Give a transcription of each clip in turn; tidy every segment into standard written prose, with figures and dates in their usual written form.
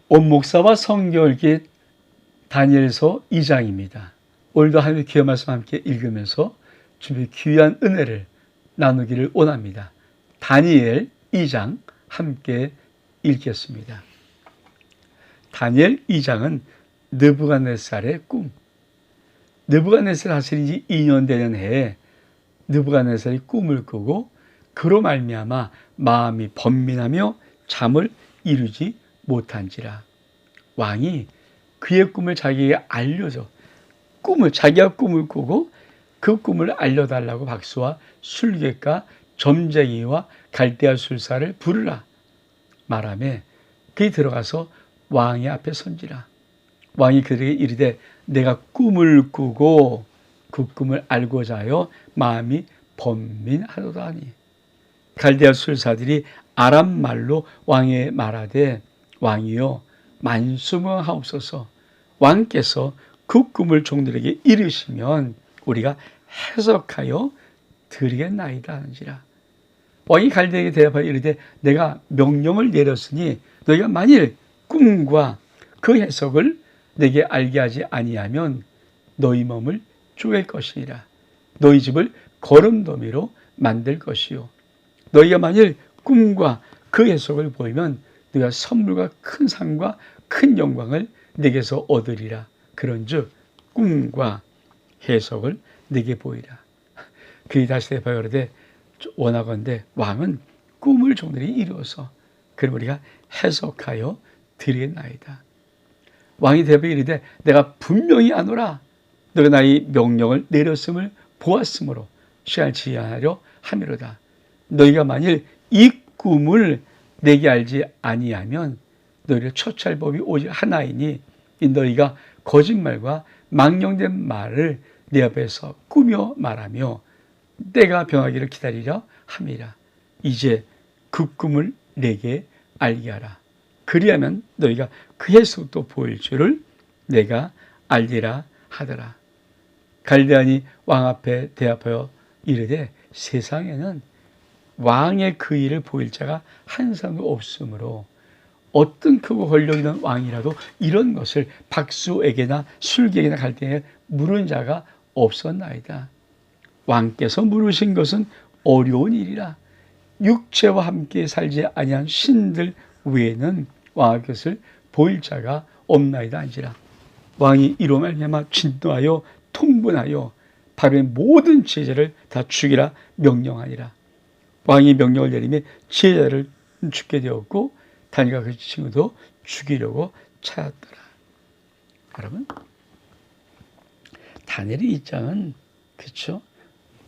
온 목사와 성경읽기 다니엘서 2장입니다. 오늘도 하나님의 귀한 말씀 함께 읽으면서 주님의 귀한 은혜를 나누기를 원합니다. 다니엘 2장 함께 읽겠습니다. 다니엘 2장은 느부갓네살의 꿈. 느부갓네살 다스린 지 2년 되는 해에 느부갓네살이 꿈을 꾸고 그로 말미암아 마음이 번민하며 잠을 이루지 못한지라. 왕이 그의 꿈을 자기에게 알려줘. 자기가 꿈을 꾸고 그 꿈을 알려달라고 박수와 술객과 점쟁이와 갈대아 술사를 부르라 말하며 그에 들어가서 왕의 앞에 선지라. 왕이 그들에게 이르되 내가 꿈을 꾸고 그 꿈을 알고자 하여 마음이 번민하도다 하니 갈대아 술사들이 아람 말로 왕에 말하되 왕이여 만수무하옵소서. 왕께서 그 꿈을 종들에게 이르시면 우리가 해석하여 드리겠나이다 하는지라. 왕이 갈대에게 대답하여 이르되 내가 명령을 내렸으니 너희가 만일 꿈과 그 해석을 내게 알게 하지 아니하면 너희 몸을 쪼갤 것이니라. 너희 집을 거름더미로 만들 것이요 너희가 만일 꿈과 그 해석을 보이면 너희가 선물과 큰 상과 큰 영광을 내게서 얻으리라. 그런즉 꿈과 해석을 내게 보이라. 그이 다시 대답하여 이르되 원하건대 왕은 꿈을 종들이 이루어서 그럼 우리가 해석하여 드리겠나이다. 왕이 대답하여 이르되 내가 분명히 아노라. 너가 나의 명령을 내렸음을 보았으므로 시간을 지연하려 함이로다. 너희가 만일 이 꿈을 내게 알지 아니하면 너희를 처치할 법이 오직 하나이니 너희가 거짓말과 망령된 말을 내 앞에서 꾸며 말하며 때가 병하기를 기다리려 함이라. 이제 그 꿈을 내게 알게 하라. 그리하면 너희가 그 해석도 보일 줄을 내가 알리라 하더라. 갈대아니 왕 앞에 대합하여 이르되 세상에는 왕의 그 일을 보일 자가 한 사람도 없으므로 어떤 크고 권력 있는 왕이라도 이런 것을 박수에게나 술객에게나 갈대에게 물은 자가 없었나이다. 왕께서 물으신 것은 어려운 일이라. 육체와 함께 살지 아니한 신들 외에는 왕의 것을 보일 자가 없나이다 한지라. 왕이 이로 말미암아 진노하여 통분하여 바로의 모든 제자를 다 죽이라 명령하니라. 왕이 명령을 내리며 제자를 죽게 되었고 다니엘과 그 친구도 죽이려고 찾았더라. 여러분, 다니엘의 입장은 그렇죠.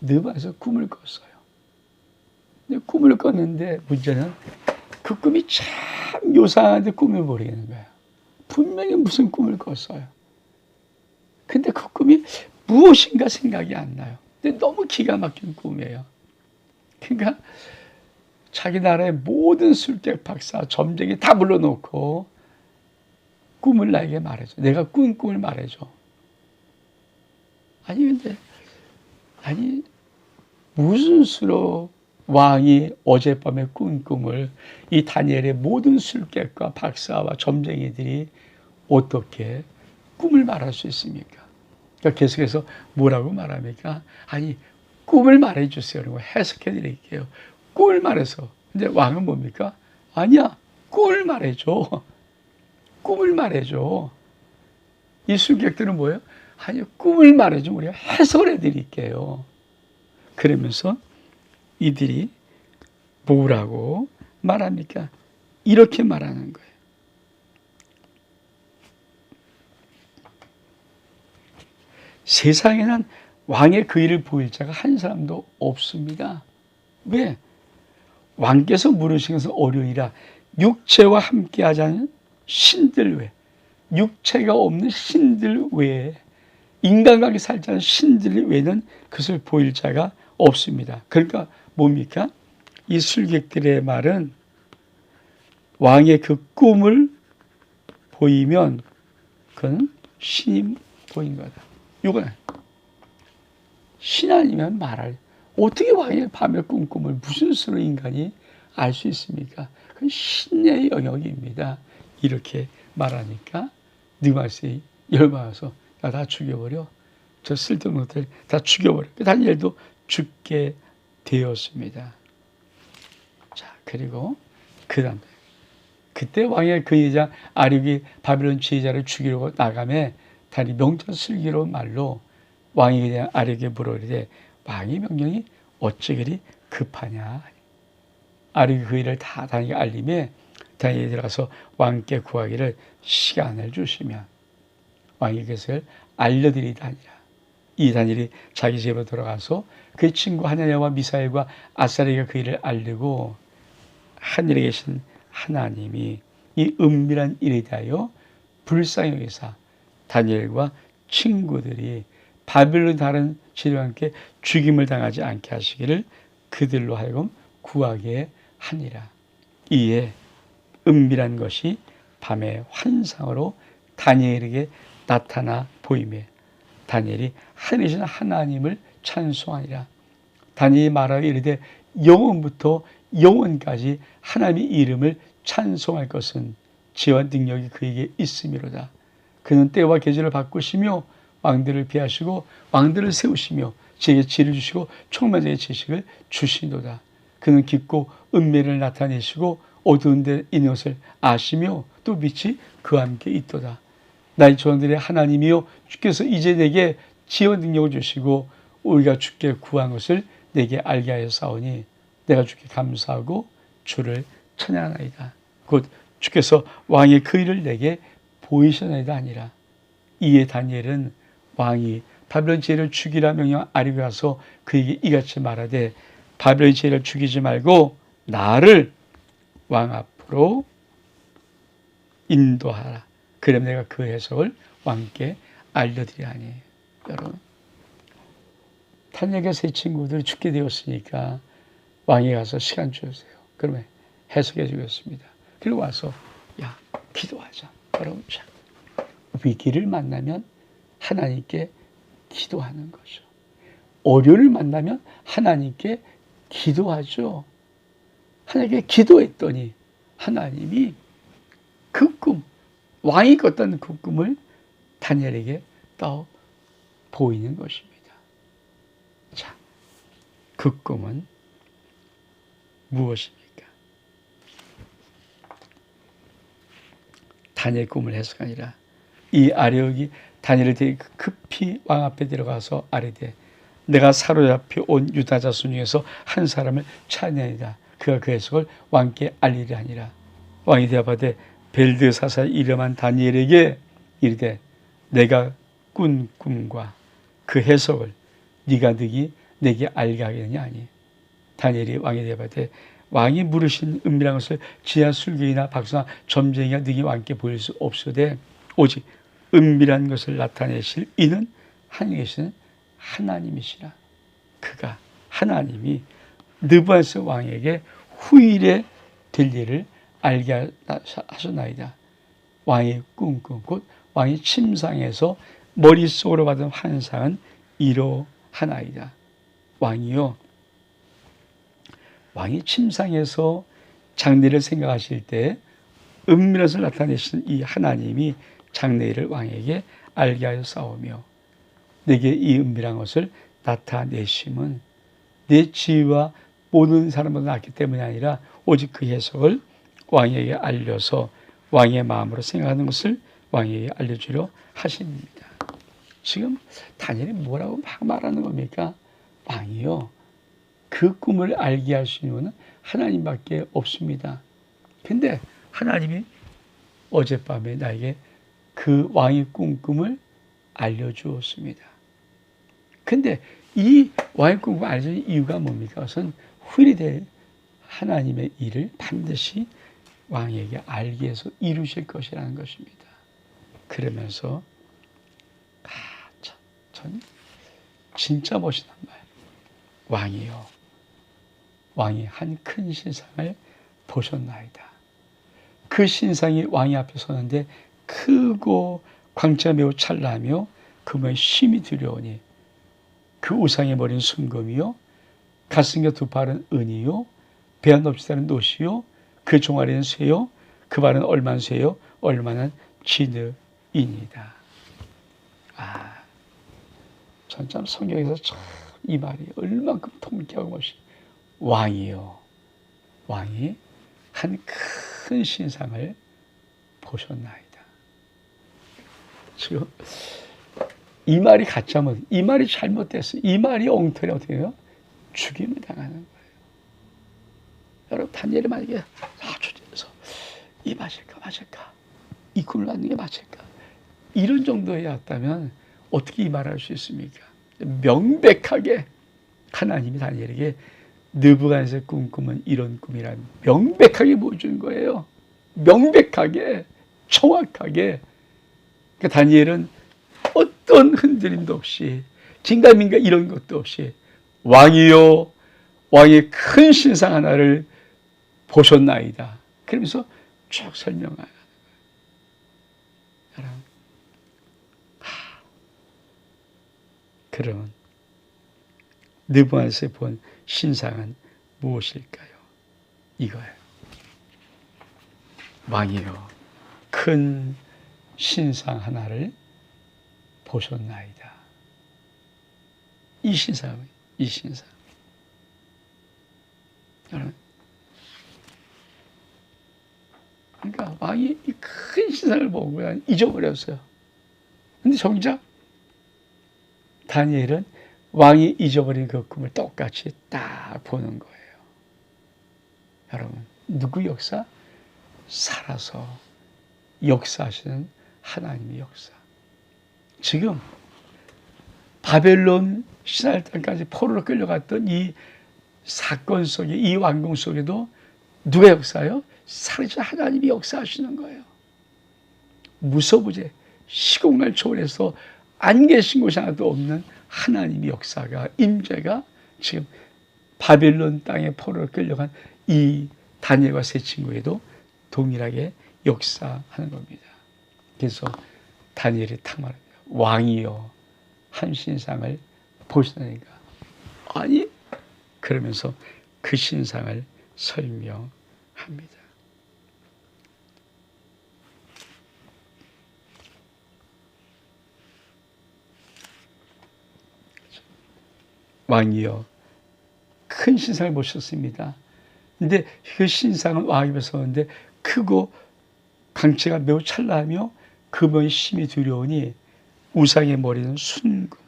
느바에서 꿈을 꿨어요. 근데 꿈을 꿨는데 문제는 그 꿈이 참 요상한데 꿈을 모르겠는 거예요. 분명히 무슨 꿈을 꿨어요. 근데 그 꿈이 무엇인가 생각이 안 나요. 근데 너무 기가 막힌 꿈이에요. 그러니까 자기 나라의 모든 술객 박사, 점쟁이 다 불러놓고 꿈을 나에게 말해줘. 내가 꾼 꿈을 말해줘. 아니 무슨 수로 왕이 어젯밤에 꾼 꿈을 이 다니엘의 모든 술객과 박사와 점쟁이들이 어떻게 꿈을 말할 수 있습니까? 그러니까 계속해서 뭐라고 말합니까? 아니 꿈을 말해주세요. 그리고 해석해 드릴게요. 꿈을 말해서. 근데 왕은 뭡니까? 아니야. 꿈을 말해줘. 꿈을 말해줘. 이 술객들은 뭐예요? 아니 꿈을 말해주면 우리가 해석을 해드릴게요. 그러면서 이들이 뭐라고 말합니까? 이렇게 말하는 거예요. 세상에는 왕의 그 일을 보일 자가 한 사람도 없습니다. 왜? 왕께서 물으신 것은 어려이라. 육체와 함께하지 않은 신들 외에, 육체가 없는 신들 외에, 인간과 함께 살지 않은 신들 외에는 그것을 보일 자가 없습니다. 그러니까 뭡니까? 이 술객들의 말은 왕의 그 꿈을 보이면 그건 신이 보인 거다. 이거는 신 아니면 말할. 어떻게 왕의 밤에 꾼 꿈을 무슨 수로 인간이 알 수 있습니까? 그건 신의 영역입니다. 이렇게 말하니까 느마스이 열받아서 야, 다 죽여버려. 저 쓸데없는 것들 다 죽여버려. 다니엘도 죽게 되었습니다. 자, 그리고 그 다음 그때 왕의 근위자 아륙이 바빌론 지휘자를 죽이려고 나가매 다니 명절 슬기로 말로 왕에게 대한 아륙에 물어리되 왕의 명령이 어찌 그리 급하냐. 아륙이 그 일을 다 다니엘에게 알림에 다니엘이 들어가서 왕께 구하기를 시간을 주시면 왕이 그것을 알려드리다 아니라 이 다니엘이 자기 집으로 돌아가서 그의 친구 하나냐와 미사엘과 아사리가 그 일을 알리고 하늘에 계신 하나님이 이 은밀한 일에 대하여 불쌍히 여기사 다니엘과 친구들이 바빌론 다른 지리와 함께 죽임을 당하지 않게 하시기를 그들로 하여금 구하게 하니라. 이에 은밀한 것이 밤의 환상으로 다니엘에게 나타나 보이며 다니엘이 하늘이신 하나님을 찬송하니라. 다니엘이 말하여 이르되 영원부터 영원까지 하나님의 이름을 찬송할 것은 지혜와 능력이 그에게 있음이로다. 그는 때와 계절을 바꾸시며 왕들을 피하시고 왕들을 세우시며 지혜에 지혜를 주시고 총만장의 지식을 주시노다. 그는 깊고 은밀을 나타내시고 어두운 데 있는 것을 아시며 또 빛이 그와 함께 있도다. 나의 조상들의 하나님이여 주께서 이제 내게 지혜와 능력을 주시고 우리가 주께 구한 것을 내게 알게 하였사오니 내가 주께 감사하고 주를 찬양하나이다. 곧 주께서 왕의 그 일을 내게 보이셨나이다 아니라. 이에 다니엘은 왕이 바빌론 지혜를 죽이라 명령 아래에 가서 그에게 이같이 말하되 바빌론 지혜를 죽이지 말고 나를 왕 앞으로 인도하라. 그럼 내가 그 해석을 왕께 알려드리라니. 여러분, 다니엘과 세 친구들이 죽게 되었으니까 왕이 가서 시간 주세요. 그러면 해석해 주겠습니다. 그리고 와서 야, 기도하자. 여러분, 참 위기를 만나면 하나님께 기도하는 거죠. 어려움을 만나면 하나님께 기도하죠. 하나님께 기도했더니 하나님이 그 꿈, 왕이 꿨던 그 꿈을 다니엘에게 또 보이는 것입니다. 자, 그 꿈은 무엇입니까? 다니엘 꿈을 해서가 아니라 이 아력이 다니엘을 되게 급히 왕 앞에 들어가서 아뢰되 내가 사로잡혀 온 유다 자손 중에서 한 사람을 찾느니라. 그가 그 해석을 왕께 알리려 하니라. 왕이 대답하되 벨드사사의 이름한 다니엘에게 이르되 내가 꾼 꿈과 그 해석을 네가 능히 내게 알게 하겠느냐 하니 다니엘이 왕에 대답하되 왕이 물으신 은밀한 것을 지하 술경이나 박수나 점쟁이가 능히 왕께 보일 수 없으되 오직 은밀한 것을 나타내실 이는 하늘에 계시는 하나님이시라. 그가 하나님이 느부갓네살 왕에게 후일에 될 일을 알게 하셨나이다. 왕의 꿈꿈 곧 왕이 침상에서 머릿속으로 받은 환상은 이러하나이다. 왕이 침상에서 장래를 생각하실 때 은밀한 것을 나타내신 이 하나님이 장래를 왕에게 알게 하여 싸우며 내게 이 은밀한 것을 나타내심은 내 지위와 모든 사람보다 낫기 때문이 아니라 오직 그 해석을 왕에게 알려서 왕의 마음으로 생각하는 것을 왕에게 알려주려 하십니다. 지금 다니엘이 뭐라고 막 말하는 겁니까? 왕이요, 그 꿈을 알게 하시는 분은 하나님밖에 없습니다. 근데 하나님이 어젯밤에 나에게 그 왕의 꿈을 알려주었습니다. 근데 이 왕의 꿈을 알려준 이유가 뭡니까? 그것은 후일이 될 하나님의 일을 반드시 왕에게 알게 해서 이루실 것이라는 것입니다. 그러면서 전 진짜 멋있는 말. 왕이요, 왕이 한 큰 신상을 보셨나이다. 그 신상이 왕이 앞에 서는데 크고 광채가 매우 찬란하며 그 모양이 심히 두려우니 그 우상의 머리는 순금이요 가슴과 두 팔은 은이요 배가 넘치다는 노시요 그 종아리는 쇠요 그 발은 얼마나 쇠요? 얼마나 진흙이니이다. 전 참 성경에서 참 이 말이 얼만큼 통쾌하고 멋이 왕이요. 왕이 한 큰 신상을 보셨나이다. 지금 이 말이 가짜면, 이 말이 잘못됐어. 이 말이 엉터리 어떻게 해요? 죽임을 당하는 거예요. 여러분, 다니엘이 만약에 주제에서 이 맞을까? 이 꿈을 받는 게 맞을까? 이런 정도에 왔다면 어떻게 이 말할 수 있습니까? 명백하게 하나님이 다니엘에게 느부갓네살의 꿈은 이런 꿈이라 명백하게 보여준 거예요. 명백하게, 정확하게. 그러니까 다니엘은 어떤 흔들림도 없이, 긴가민가 이런 것도 없이 왕이요, 왕의 큰 신상 하나를 보셨나이다. 그러면서 쭉 설명하는 거예요. 여러분, 그런 느부갓네살이 본 신상은 무엇일까요? 이거예요. 왕이요, 큰 신상 하나를 보셨나이다. 이 신상. 여러분, 그러니까 왕이 이 큰 신상을 보고 그냥 잊어버렸어요. 근데 정작 다니엘은 왕이 잊어버린 그 꿈을 똑같이 딱 보는 거예요. 여러분, 누구 역사? 살아서 역사하시는 하나님의 역사. 지금 바벨론 신할 땅까지 포로로 끌려갔던 이 사건 속에, 이 왕궁 속에도 누가 역사요? 살아계신 하나님이 역사하시는 거예요. 무소부재, 시공간 초월해서 안 계신 곳이 하나도 없는 하나님의 역사가, 임재가 지금 바벨론 땅에 포로로 끌려간 이 다니엘과 세 친구에도 동일하게 역사하는 겁니다. 그래서 다니엘이 탁 말합니다. 왕이요, 한 신상을 보시다니까. 아니, 그러면서 그 신상을 설명합니다. 왕이요, 큰 신상을 보셨습니다. 근데 그 신상은 왕 앞에서 오는데 크고 강체가 매우 찬란하며 그분의 심히 두려우니 우상의 머리는 순금,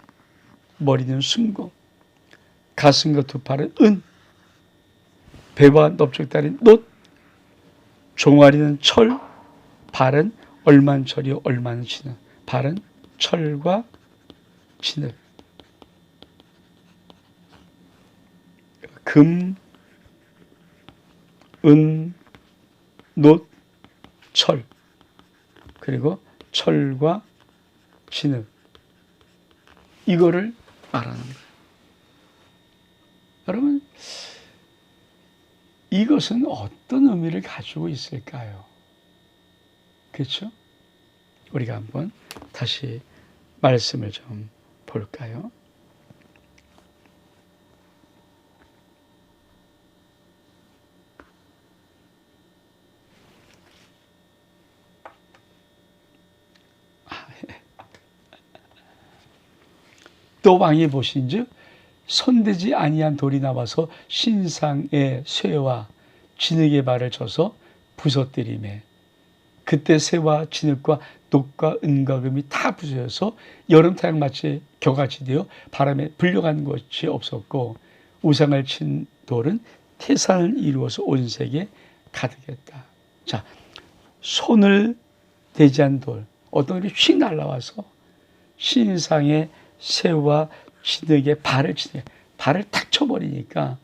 가슴과 두 팔은 은, 배와 넓적다리는 놋, 종아리는 철, 발은 얼만철이요 얼만 진흙. 발은 철과 진흙. 금, 은, 놋, 철. 그리고 철과 진흙. 이거를 말하는 거예요. 여러분, 이것은 어떤 의미를 가지고 있을까요? 그렇죠? 우리가 한번 다시 말씀을 좀 볼까요? 또 왕이 보신즉 손대지 아니한 돌이 나와서 신상의 쇠와 진흙의 발을 쳐서 부서뜨리매 그때 쇠와 진흙과 녹과 은과 금이 다 부서져서 여름 타양 마치 겨같이 되어 바람에 불려간 것이 없었고 우상을 친 돌은 태산을 이루어서 온 세계에 가득했다. 자, 손을 대지 않은 돌, 어떤 돌이 휙 날라와서 신상의 쇠와 진흙의 발을 탁 쳐버리니까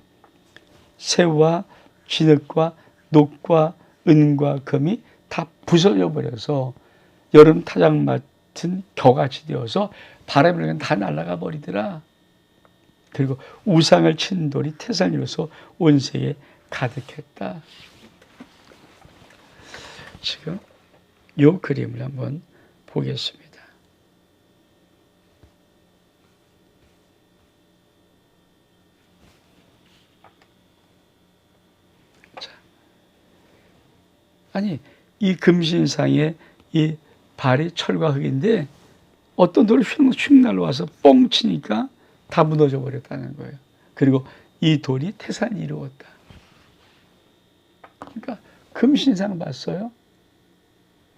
쇠와 진흙과 녹과 은과 금이 다 부서져 버려서 여름 타장 같은 겨같이 되어서 바람이 불면 다 날아가 버리더라. 그리고 우상을 친 돌이 태산을 이루어서 온 세계에 가득했다. 지금 이 그림을 한번 보겠습니다. 아니, 이 금신상에 이 발이 철과 흙인데 어떤 돌이 휙 날라와서 뻥 치니까 다 무너져 버렸다는 거예요. 그리고 이 돌이 태산이 이루었다. 그러니까 금신상 봤어요.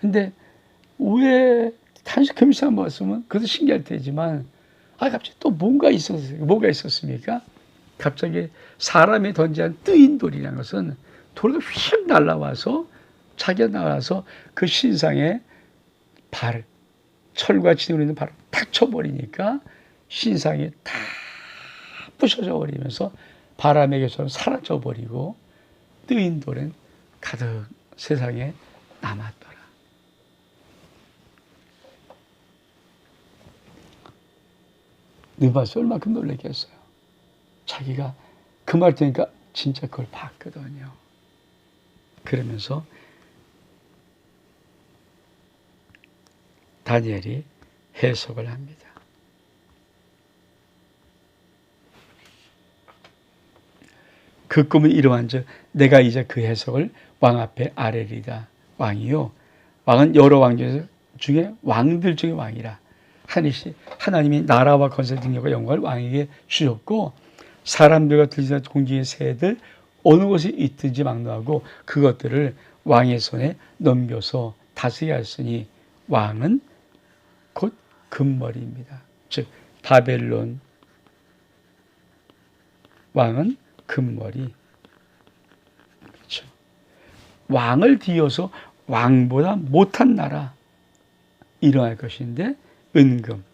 근데 왜 단지 금신상 봤으면 그것도 신기할 테지만 갑자기 또 뭐가 있었습니까? 갑자기 사람이 던진 뜨인 돌이라는 것은 돌이 휙 날라와서 자기가 나와서 그 신상에 발, 철과 진으로 있는 발을 탁 쳐버리니까 신상이 다 부셔져 버리면서 바람의 개처럼 사라져 버리고 뜨인 돌은 가득 세상에 남았더라. 느바스 얼마큼 놀랐겠어요. 자기가 그 말 들으니까 진짜 그걸 봤거든요. 그러면서 다니엘이 해석을 합니다. 그 꿈은 이러한즉 내가 이제 그 해석을 왕 앞에 아뢰리다. 왕이요. 왕은 여러 왕 중에 왕들 중에 왕이라. 하나님이 나라와 건설 능력과 영광을 왕에게 주셨고 사람들과 들리는 공중의 새들 어느 곳에 있든지 막론하고 그것들을 왕의 손에 넘겨서 다스리게 하였으니 왕은 곧 금머리입니다. 즉 바벨론 왕은 금머리. 그렇죠. 왕을 뒤어서 왕보다 못한 나라 일어날 것인데 은금.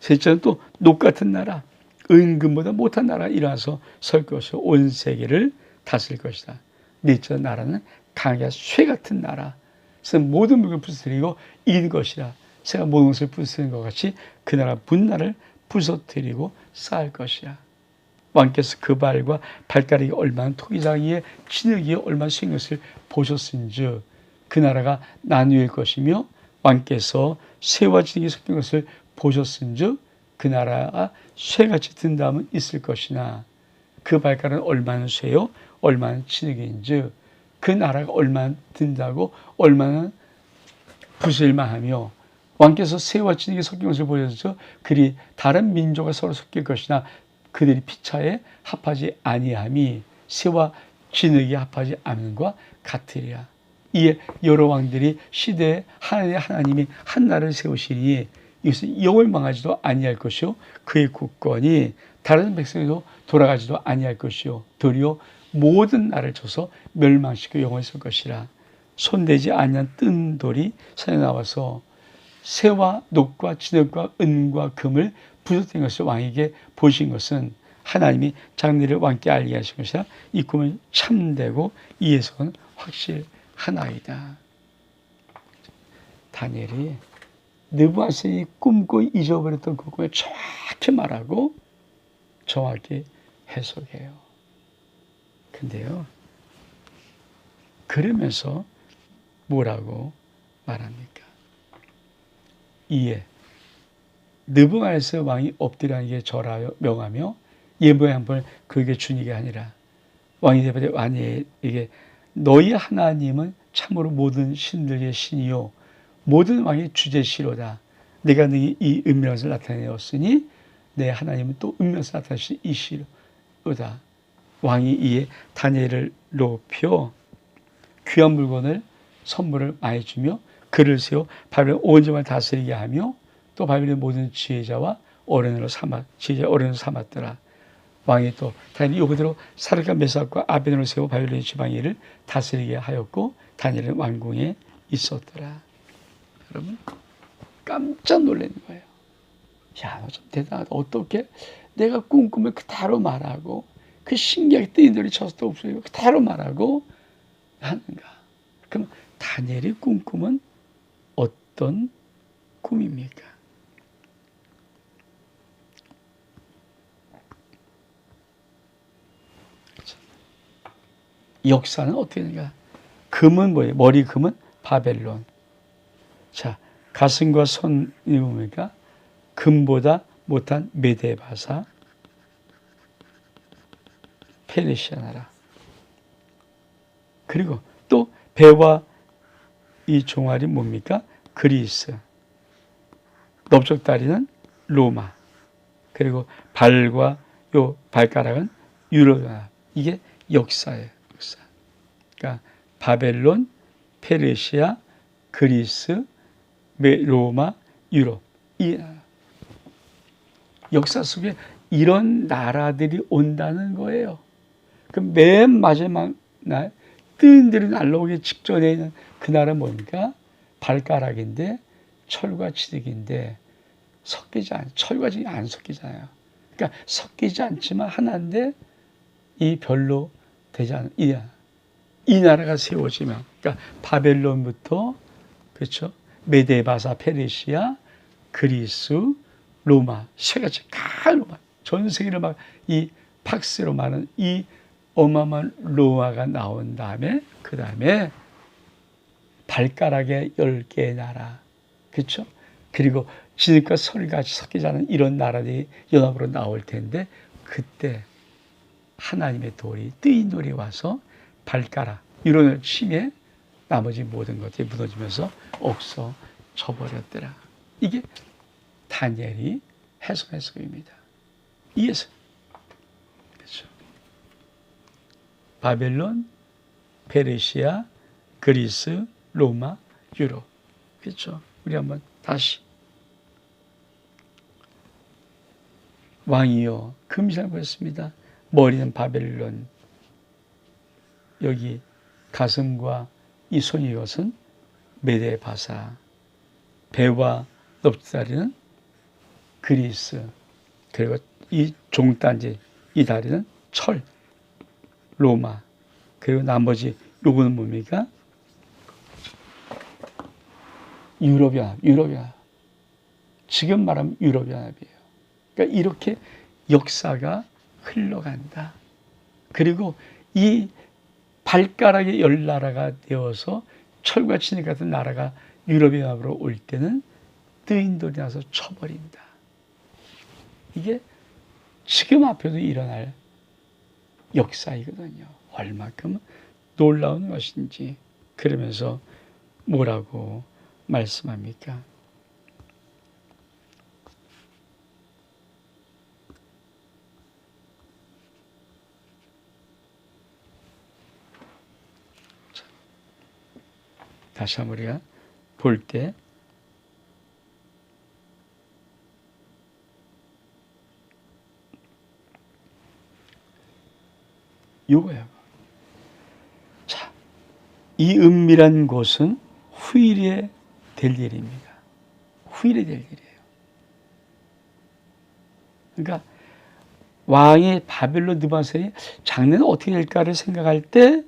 셋째는 또 녹 같은 나라, 은금보다 못한 나라 일어나서 설 것이요 온 세계를 다스릴 것이다. 넷째 나라는 강야 쇠 같은 나라. 그래서 모든 물건을 부서뜨리고 이길 것이라. 새가 모든 것을 부서뜨리는 것 같이 그 나라 분나를 부서뜨리고 쌓을 것이라. 왕께서 그 발과 발가락이 얼마나 토기장이에 진흙이에 얼마나 쇠인 것을 보셨은즉 그 나라가 나누일 것이며 왕께서 쇠와 진흙이 섞인 것을 보셨은즉 그 나라가 쇠같이 든다면 있을 것이나 그 발가락은 얼마나 쇠요 얼마나 진흙인즉 그 나라가 얼마나 든다고 얼마나 부수일만하며 왕께서 쇠와 진흙이 섞인 것을 보셔서 그리 다른 민족과 서로 섞일 것이나 그들이 피차에 합하지 아니함이 쇠와 진흙이 합하지 않음과 같으리라. 이에 여러 왕들이 시대에 하나님이 한 나라를 세우시니 이것은 영을 망하지도 아니할 것이요 그의 국권이 다른 백성에도 돌아가지도 아니할 것이요 도리어 모든 나라를 쳐서 멸망시켜 영원히 설 것이라. 손대지 아니한 뜬 돌이 산에 나와서 쇠와 녹과 진흙과 은과 금을 부서뜨린 것을 왕에게 보신 것은 하나님이 장래를 왕께 알게 하신 것이라. 이 꿈은 참되고 이 해석은 확실하나이다. 다니엘이 느부갓네살이 꿈고 잊어버렸던 그 꿈을 정확히 말하고 정확히 해석해요. 근데요, 그러면서 뭐라고 말합니까? 이에 느부갓네살 왕이 엎드려 게 절하여 명하며 예보의 한 번을 그에게 주니게 아니라 왕이 대답하되 다니엘에게 너희 하나님은 참으로 모든 신들의 신이요 모든 왕의 주제시로다. 내가 너희 이 은밀한 것을 나타내었으니 내 하나님은 또 은밀한 것을 나타내신 이시로다. 왕이 이에 다니엘을 높여 귀한 물건을 선물을 많이 주며 그를 세워 바벨론 온 지방을 다스리게 하며 또 바벨론 모든 지혜자와 어른으로 삼았더라. 왕이 또 다니엘이 요구대로 사르가 메삭과 아벤으로 세워 바벨론 지방을 다스리게 하였고 다니엘은 왕궁에 있었더라. 여러분 깜짝 놀라는 거예요. 야, 너 좀 대단하다. 어떻게 내가 꿈을 그대로 말하고 그 신기하게 뜨인 돌이 쳐서도 없어요. 그대로 말하고 하는가. 그럼 다니엘의 꿈은 어떤 꿈입니까? 역사는 어떻게 되는가? 금은 뭐예요? 머리 금은 바벨론. 자, 가슴과 손이 뭡니까? 금보다 못한 메데바사, 페르시아 나라. 그리고 또 배와 이 종아리 뭡니까? 그리스. 넓적다리는 로마. 그리고 발과 요 발가락은 유럽연합. 이게 역사예요. 역사. 그러니까 바벨론, 페르시아, 그리스, 로마, 유럽. 이 역사 속에 이런 나라들이 온다는 거예요. 그 맨 마지막 날 뜨인들이 날라오기 직전에 있는 그 나라 뭡니까? 발가락인데 철과 지득인데 섞이지 않, 철과 지득이 안 섞이잖아요. 그러니까 섞이지 않지만 하나인데 이 별로 되지 않은 이 나라가 세워지면, 그러니까 바벨론부터 그렇죠, 메데바사, 페르시아, 그리스, 로마, 세 가지 로마, 전 세계를 막 이 팍스로 많은 이 어마어마한 로마가 나온 다음에 그 다음에 발가락의 10개의 나라, 그렇죠? 그리고 지금과 설같이 섞이지 않은 이런 나라들이 연합으로 나올 텐데 그때 하나님의 돌이 뜨인 돌이 와서 발가락 이론을 침해 나머지 모든 것들이 무너지면서 없어져 버렸더라. 이게 다니엘이 해석입니다. 이해서 그렇죠. 바벨론, 페르시아, 그리스, 로마, 유럽. 그렇죠. 우리 한번 다시. 왕이요 금시를 보였습니다. 머리는 바벨론, 여기 가슴과 이 손이 것은 메데바사, 배와 넓다리는 그리스, 그리고 이 종단지 이 다리는 철, 로마, 그리고 나머지 요거는 뭡니까? 유럽연합. 지금 말하면 유럽연합이에요. 그러니까 이렇게 역사가 흘러간다. 그리고 이 발가락의 10나라가 되어서 철과 진흙 같은 나라가 유럽연합으로 올 때는 뜨인 돌이 나서 쳐버린다. 이게 지금 앞에도 일어날 역사이거든요. 얼마큼 놀라운 것인지. 그러면서 뭐라고 말씀합니까? 다시 한번 우리가 볼 때 요거예요. 자, 이 은밀한 곳은 후일에 될 일입니다. 후일에 될 일이에요. 그러니까 왕이 바벨론 느부갓네살이 장래는 어떻게 될까를 생각할 때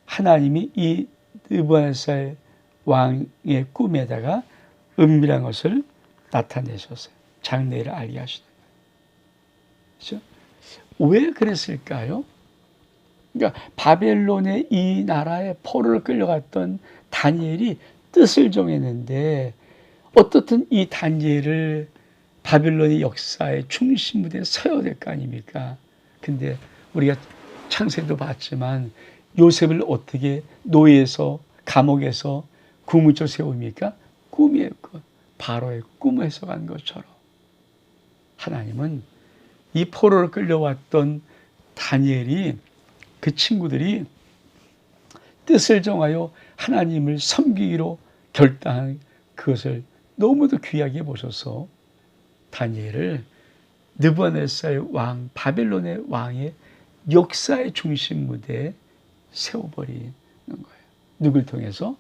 하나님이 이 느부갓네살 왕의 꿈에다가 은밀한 것을 나타내셨어요. 장래를 알게 하시는 거예요. 그렇죠? 왜 그랬을까요? 그러니까 바벨론의 이 나라에 포로를 끌려갔던 다니엘이 뜻을 정했는데 어떻든 이 다니엘을 바벨론의 역사의 중심 무대에 서야 될 거 아닙니까? 근데 우리가 창세도 봤지만 요셉을 어떻게 노예에서 감옥에서 구무쳐 세웁니까? 꿈이에요. 바로의 꿈을 해석한 것처럼 하나님은 이 포로를 끌려왔던 다니엘이 그 친구들이 뜻을 정하여 하나님을 섬기기로 결단한 그것을 너무도 귀하게 보셔서 다니엘을 느부갓네살 왕, 바벨론의 왕의 역사의 중심 무대에 세워버리는 거예요. 누굴 통해서?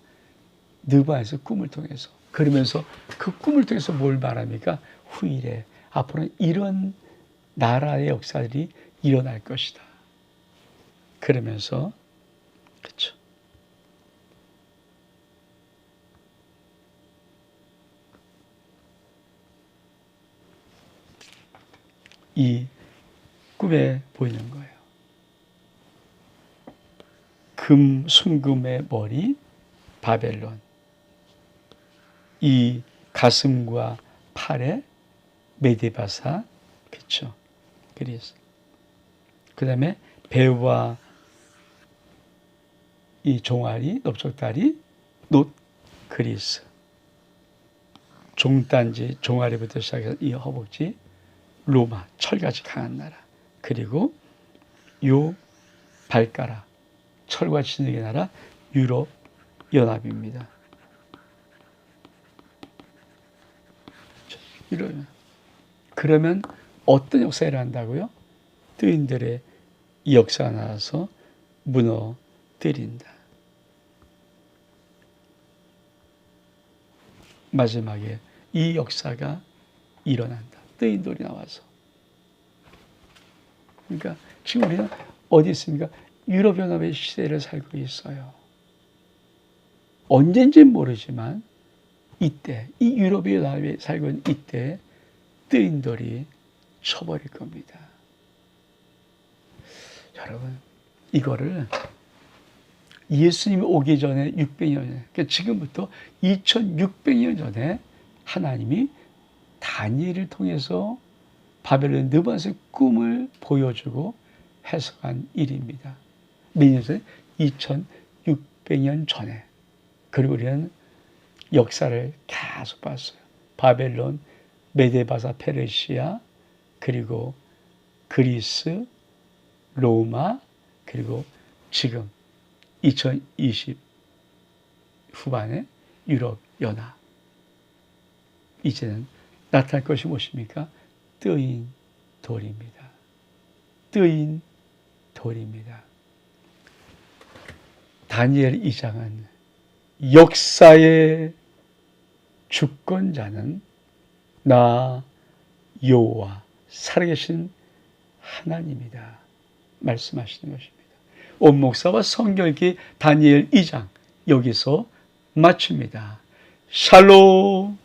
느부갓네살 꿈을 통해서. 그러면서 그 꿈을 통해서 뭘 말합니까? 후일에 앞으로는 이런 나라의 역사들이 일어날 것이다. 그러면서 그렇죠. 이 꿈에 보이는 거예요. 순금의 머리 바벨론, 이 가슴과 팔에 메데바사, 그렇죠. 그래서 그 다음에 배와 이 종아리, 넓적다리, 놋, 그리스. 종단지, 종아리부터 시작해서 이 허벅지, 로마, 철같이 강한 나라. 그리고 요 발가락, 철같이 진흙의 나라, 유럽 연합입니다. 그러면 어떤 역사가 일어난다고요? 뜨인들의 역사가 나와서 무너뜨린다. 마지막에 이 역사가 일어난다. 뜨인돌이 나와서. 그러니까 지금 우리는 어디 있습니까? 유럽연합의 시대를 살고 있어요. 언젠지는 모르지만 이때, 이 유럽연합에 살고 있는 이때 뜨인돌이 쳐버릴 겁니다. 여러분, 이거를 예수님이 오기 전에 600년 전에, 그러니까 지금부터 2600년 전에 하나님이 다니엘을 통해서 바벨론 느부갓네살의 꿈을 보여주고 해석한 일입니다. 몇 년 전에? 2600년 전에. 그리고 우리는 역사를 계속 봤어요. 바벨론, 메데바사, 페르시아, 그리고 그리스, 로마, 그리고 지금 2020 후반에 유럽 연합. 이제는 나타날 것이 무엇입니까? 뜨인 돌입니다. 뜨인 돌입니다. 다니엘 2장은 역사의 주권자는 나 여호와 살아계신 하나님이다 말씀하시는 것입니다. 온 목사와 성경 읽기 다니엘 2장 여기서 마칩니다. 샬롬.